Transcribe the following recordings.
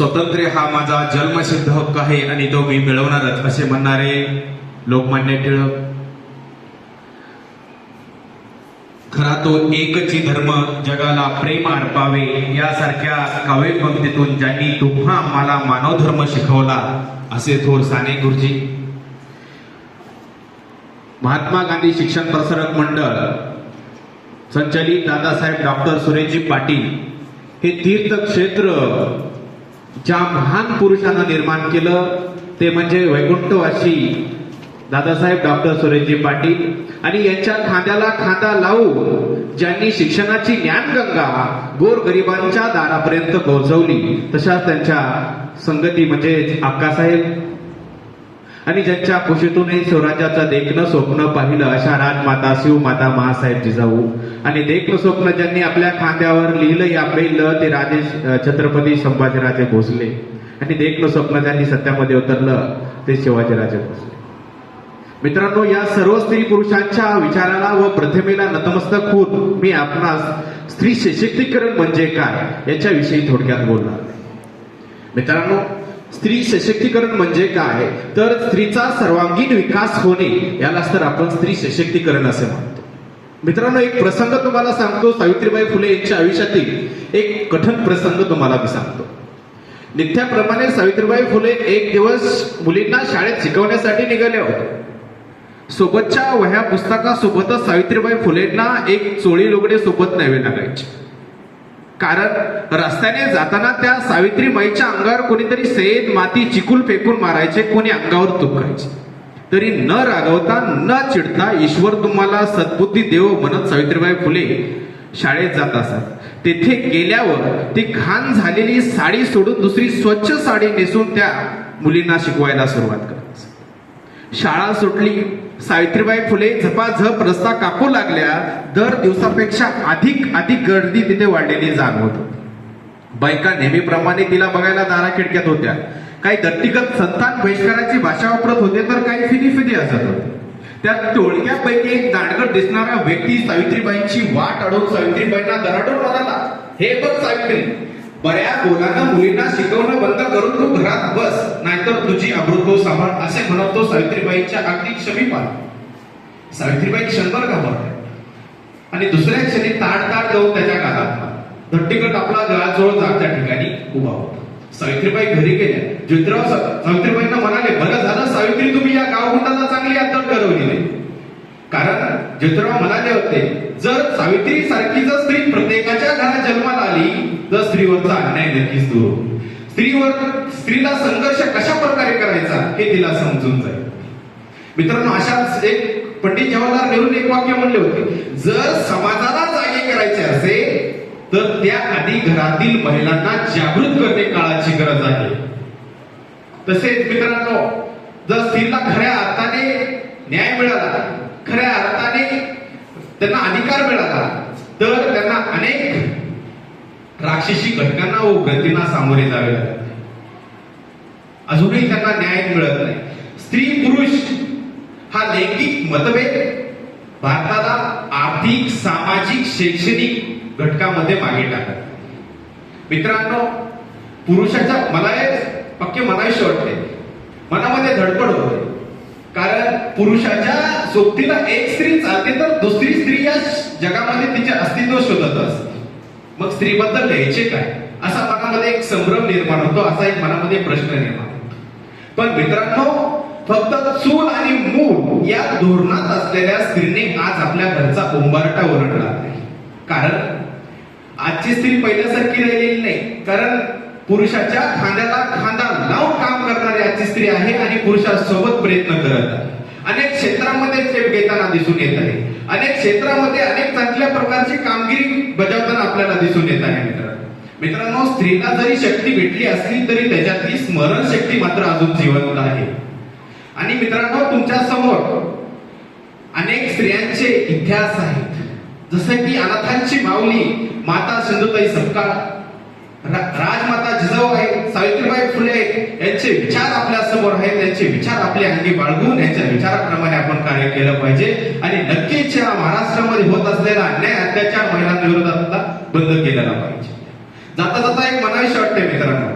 स्वातंत्र्य हा माझा जन्मसिद्ध हक्क आहे आणि तो मी मिळवणारच असे म्हणणारे लोकमान्य टिळक. खरा तो एकची धर्म जगाला प्रेम अर्पावे यासारख्या काव्य पंक्तीतून ज्यांनी तुम्हा आम्हाला मानव धर्म शिकवला असे थोर साने गुरुजी. महात्मा गांधी शिक्षण प्रसारक मंडळ संचालित दादासाहेब डॉक्टर सुरेशजी पाटील हे तीर्थक्षेत्र ज्या महान पुरुषानं निर्माण केलं ते म्हणजे वैकुंठवासी दादासाहेब डॉक्टर सुरेशजी पाटील आणि यांच्या खांद्याला खांदा लावून ज्यांनी शिक्षणाची ज्ञानगंगा गोरगरिबांच्या दारापर्यंत पोहोचवली तशाच त्यांच्या संगती म्हणजे अक्कासाहेब आणि ज्यांच्या कुशीतूनही स्वराज्याचं देखणं स्वप्न पाहिलं अशा राजमाता शिवमाता महासाहेब जिजाऊ आणि देखणं स्वप्न ज्यांनी आपल्या खांद्यावर लिहिलं या पेलं ते राजे छत्रपती संभाजीराजे भोसले आणि देखणं स्वप्न ज्यांनी सत्यामध्ये उतरलं ते शिवाजीराजे भोसले. मित्रांनो, या सर्व स्त्री पुरुषांच्या विचाराला व प्रतिमेला नतमस्तक होऊन मी आपणास स्त्री सशक्तीकरण म्हणजे काय याच्याविषयी थोडक्यात बोलणार. मित्रांनो, स्त्री सशक्तीकरण म्हणजे काय तर स्त्रीचा सर्वांगीण विकास होणे यालाच तर आपण स्त्री सशक्तीकरण असे म्हणतो. मित्रांनो, एक प्रसंग तुम्हाला सांगतो. सावित्रीबाई फुले यांच्या आयुष्यातील एक कठीण प्रसंग तुम्हाला मी सांगतो. नित्याप्रमाणे सावित्रीबाई फुले एक दिवस मुलींना शाळेत शिकवण्यासाठी निघाले होते. सोबतच्या वह्या पुस्तकासोबतच सावित्रीबाई फुलेंना एक चोळी लुगडे सोबत न्यावे लागायचे. कारण रस्त्याने जाताना त्या सावित्रीबाईच्या अंगावर कोणीतरी सैद माती चिकूल फेकून मारायचे, कोणी अंगावर तुकायचे. तरी न रागवता न चिडता ईश्वर तुम्हाला सद्बुद्धी देव म्हणत सावित्रीबाई फुले शाळेत जात असत. तेथे गेल्यावर ती घाण झालेली साडी सोडून दुसरी स्वच्छ साडी नेसून त्या मुलींना शिकवायला सुरुवात करत. शाळा सुटली. सावित्रीबाई फुले झपाझप रस्ता कापू लागल्या. दर दिवसापेक्षा अधिक गर्दी तिथे वाढलेली जाणवत होती. बायका नेहमीप्रमाणे तिला बघायला दारा खिडक्यात होत्या. काही दट्टीगत संतान बहिष्काराची भाषा वापरत होते तर काही फिदी असत होते. त्या टोळक्यापैकी एक दांडगट दिसणारा व्यक्ती सावित्रीबाईंची वाट अडवून सावित्रीबाईंना दराडून म्हणाला, हे बघ सावित्री, बऱ्या बोलानं मुलींना शिकवणं बंद करून तू घरात बस, नाहीतर तुझी अमृतो सांभाळ असे म्हणत तो सावित्रीबाईंच्या अगदी समीप आला. सावित्रीबाई क्षणभर घाबरल्या आणि दुसऱ्या क्षणी ताड जाऊन त्याच्या गालात धट्टीकट आपला गळाजवळ जात त्या ठिकाणी उभा होता. सावित्रीबाई घरी गेल्या. ज्योतिराव सावित्रीबाईंना म्हणाले, बरं झालं सावित्री, तुम्ही या गावगुंडाला चांगली अद्दल करवली नाही. कारण ज्योतिराव म्हणाले होते, जर सावित्री सारखी जर स्त्री प्रत्येकाच्या घरात जन्माला आली तर स्त्रीवरचा अन्याय नक्कीच दूर होईल. स्त्रीला संघर्ष कशा प्रकारे करायचा हे तिला समजून जाईल. मित्रांनो, अशाच एक पंडित जवाहरलाल नेहरू एक वाक्य म्हणले होते, जर समाजाला जागे करायचे असेल तर त्या आधी घरातील महिलांना जागृत करणे काळाची गरज आहे. तसेच मित्रांनो, जर स्त्रीला खऱ्या अर्थाने न्याय मिळाला, खऱ्या अर्थाने त्यांना अधिकार मिळाला तर त्यांना अनेक राक्षसी घटकांना व ग्रंथींना सामोरे जावे लागते. अजूनही त्यांना न्याय मिळत नाही. स्त्री पुरुष हा लैंगिक मतभेद भारताला आर्थिक, सामाजिक, शैक्षणिक घटकामध्ये मागे टाकत. मित्रांनो, पुरुषाच्या मला पक्के म्हणायचे वाटते, मनामध्ये धडपड होते. कारण पुरुषाच्या सोबतीला एक स्त्री चालते तर दुसरी स्त्री या जगामध्ये तिचे अस्तित्व शोधत असते. मग स्त्रीबद्दल लिहायचे काय असा मनामध्ये एक संभ्रम निर्माण होतो, असा एक मनामध्ये प्रश्न निर्माण होतो. पण मित्रांनो, फक्त चूल आणि मूल या धोरणात असलेल्या स्त्रीने आज आपल्या घरचा उंबरठा ओरडला नाही. कारण आजची स्त्री पहिल्यासारखी राहिलेली नाही. कारण पुरुषाच्या खांद्याला खांदा लावून काम करणारी आजची स्त्री आहे आणि पुरुषासोबत प्रयत्न करत आहे. अनेक क्षेत्रामध्ये ते घेताना दिसून येत आहे. अनेक क्षेत्रामध्ये अनेक चांगल्या प्रकारची कामगिरी बजावताना आपल्याला दिसून येत आहे. मित्रांनो, स्त्रीला जरी शक्ती भेटली असली तरी त्याच्यातली स्मरणशक्ती मात्र अजून जिवंत आहे. आणि मित्रांनो, तुमच्या समोर अनेक स्त्रियांचे इतिहास आहेत. जसं की अनाथांची माऊली माता सिंधुताई सपकाळ, राजमाता जिजाऊ आहे, सावित्रीबाई फुले यांचे विचार आपल्या समोर आहेत. त्यांचे विचार आपल्या अंगी बाळगून यांच्या विचाराप्रमाणे आपण कार्य केलं पाहिजे आणि नक्कीच या महाराष्ट्रामध्ये होत असलेला अन्याय अत्याचार महिलांविरोधात बंद केलेला पाहिजे. जाता जाता एक म्हणावीशी वाटते मित्रांनो,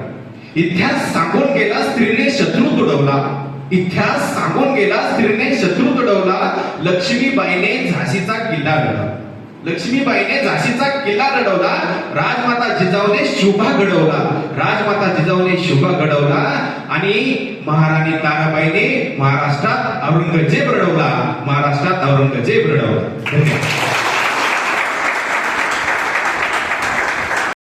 इतिहास सांगून गेला स्त्रीने शत्रू तुडवला. इतिहास सांगून गेला स्त्रीने शत्रू तुडवला. लक्ष्मीबाईने झाशीचा किल्ला लढवला. लक्ष्मीबाईने झाशीचा किल्ला लढवला. राजमाता जिजाऊने शोभा घडवला. राजमाता जिजाऊने शोभा घडवला. आणि महाराणी ताराबाईने महाराष्ट्रात औरंगजेब रडवला. महाराष्ट्रात औरंगजेब रडवला.